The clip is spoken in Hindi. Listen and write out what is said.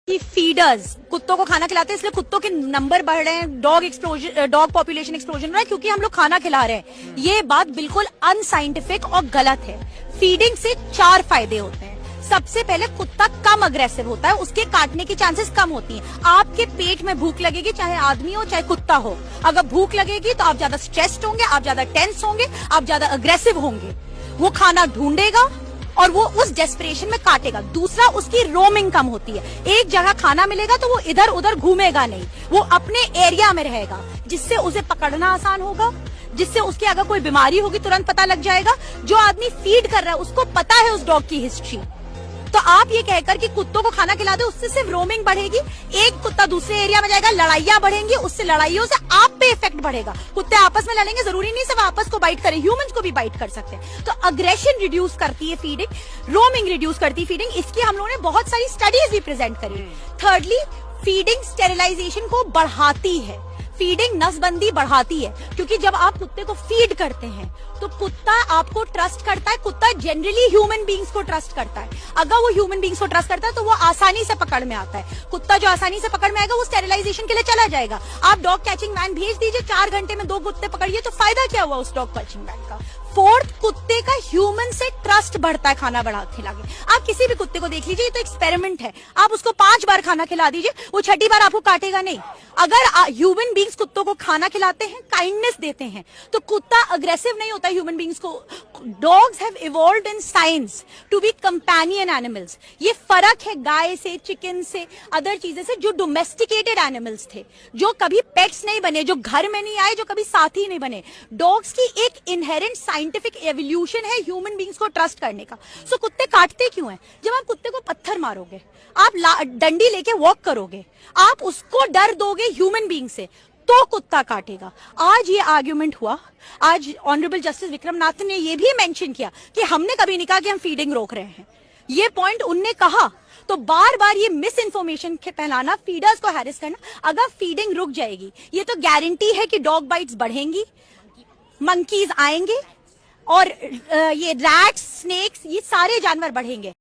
कि फीडर्स कुत्तों को खाना खिलाते हैं इसलिए कुत्तों के नंबर बढ़ रहे हैं, डॉग पॉपुलेशन एक्सप्लोजन हो रहा है क्योंकि हम लोग खाना खिला रहे हैं। ये बात बिल्कुल अनसाइंटिफिक और गलत है। फीडिंग से 4 फायदे होते हैं। सबसे पहले कुत्ता कम अग्रेसिव होता है, उसके काटने की चांसेस कम होती हैं। आपके पेट में भूख लगेगी, चाहे आदमी हो चाहे कुत्ता हो। अगर भूख लगेगी तो आप ज्यादा स्ट्रेस्ड होंगे, आप ज्यादा टेंस होंगे, आप ज्यादा अग्रेसिव होंगे। वो खाना ढूंढेगा और वो उस डेस्परेशन में काटेगा। दूसरा, उसकी रोमिंग कम होती है। एक जगह खाना मिलेगा तो वो इधर उधर घूमेगा नहीं, वो अपने एरिया में रहेगा, जिससे उसे पकड़ना आसान होगा, जिससे उसके अगर कोई बीमारी होगी तुरंत पता लग जाएगा। जो आदमी फीड कर रहा है उसको पता है उस डॉग की हिस्ट्री। तो आप ये कहकर कि कुत्तों को खाना खिला दो, उससे सिर्फ रोमिंग बढ़ेगी, एक कुत्ता दूसरे एरिया में जाएगा, लड़ाइयां बढ़ेंगी, उससे लड़ाइयों से आप पे इफेक्ट बढ़ेगा। कुत्ते आपस में लड़ेंगे, जरूरी नहीं सिर्फ आपस को बाइट करें, ह्यूमंस को भी बाइट कर सकते हैं। तो अग्रेशन रिड्यूस करती है फीडिंग, रोमिंग रिड्यूस करती है फीडिंग। इसकी हम लोगों ने बहुत सारी स्टडीज भी प्रेजेंट करी। थर्डली, फीडिंग स्टेरिलाइजेशन को बढ़ाती है। फीडिंग नसबंदी बढ़ाती है, क्योंकि जब आप कुत्ते को फीड करते हैं तो कुत्ता आपको ट्रस्ट करता है। कुत्ता जनरली ह्यूमन बींग्स को ट्रस्ट करता है। अगर वो ह्यूमन बींग्स को ट्रस्ट करता है तो वो आसानी से पकड़ में आता है। कुत्ता जो आसानी से पकड़ में आएगा वो स्टेरिलाइजेशन के लिए चला जाएगा। आप डॉग कैचिंग वैन भेज दीजिए, 4 घंटे में 2 कुत्ते पकड़िए, तो फायदा क्या हुआ उस डॉग कैचिंग वैन का। फोर्थ, कुत्ते का ह्यूमन से ट्रस्ट बढ़ता है खाना बढ़ा खिला के। आप किसी भी कुत्ते को देख लीजिए, ये तो एक्सपेरिमेंट है। आप उसको 5 बार खाना खिला दीजिए, वो 6ठी बार आपको काटेगा नहीं। अगर ह्यूमन बींग्स कुत्तों को खाना खिलाते हैं, काइंडनेस देते हैं, तो कुत्ता अग्रेसिव नहीं होता ह्यूमन बींग्स को। Dogs have evolved in science to be companion animals. ये फर्क है गाय से, चिकन से, अदर चीजें से, जो डोमेस्टिकेटेड एनिमल्स थे, जो कभी पेट्स नहीं बने, जो घर में नहीं आए, जो कभी साथी नहीं बने। डॉग्स की एक इनहेरेंट साइंटिफिक एवोल्यूशन है ह्यूमन बींग्स को ट्रस्ट करने का। सो कुत्ते काटते क्यों हैं? जब आप कुत्ते को पत्थर मारोगे, आप डंडी लेके वॉक करोगे, आप उसको डर दोगे ह्यूमन बींग से, तो कुत्ता काटेगा। आज ये आर्ग्यूमेंट हुआ, आज ऑनरेबल जस्टिस विक्रम नाथ ने ये भी मेंशन किया कि हमने कभी नहीं कहा कि हम फीडिंग रोक रहे हैं। ये पॉइंट उनने कहा। तो बार बार ये मिस इन्फॉर्मेशन फैलाना, फीडर्स को हैरेस करना, अगर फीडिंग रुक जाएगी, ये तो गारंटी है कि डॉग बाइट्स बढ़ेंगी, मंकीज आएंगे और ये रैट्स, स्नेक्स, ये सारे जानवर बढ़ेंगे।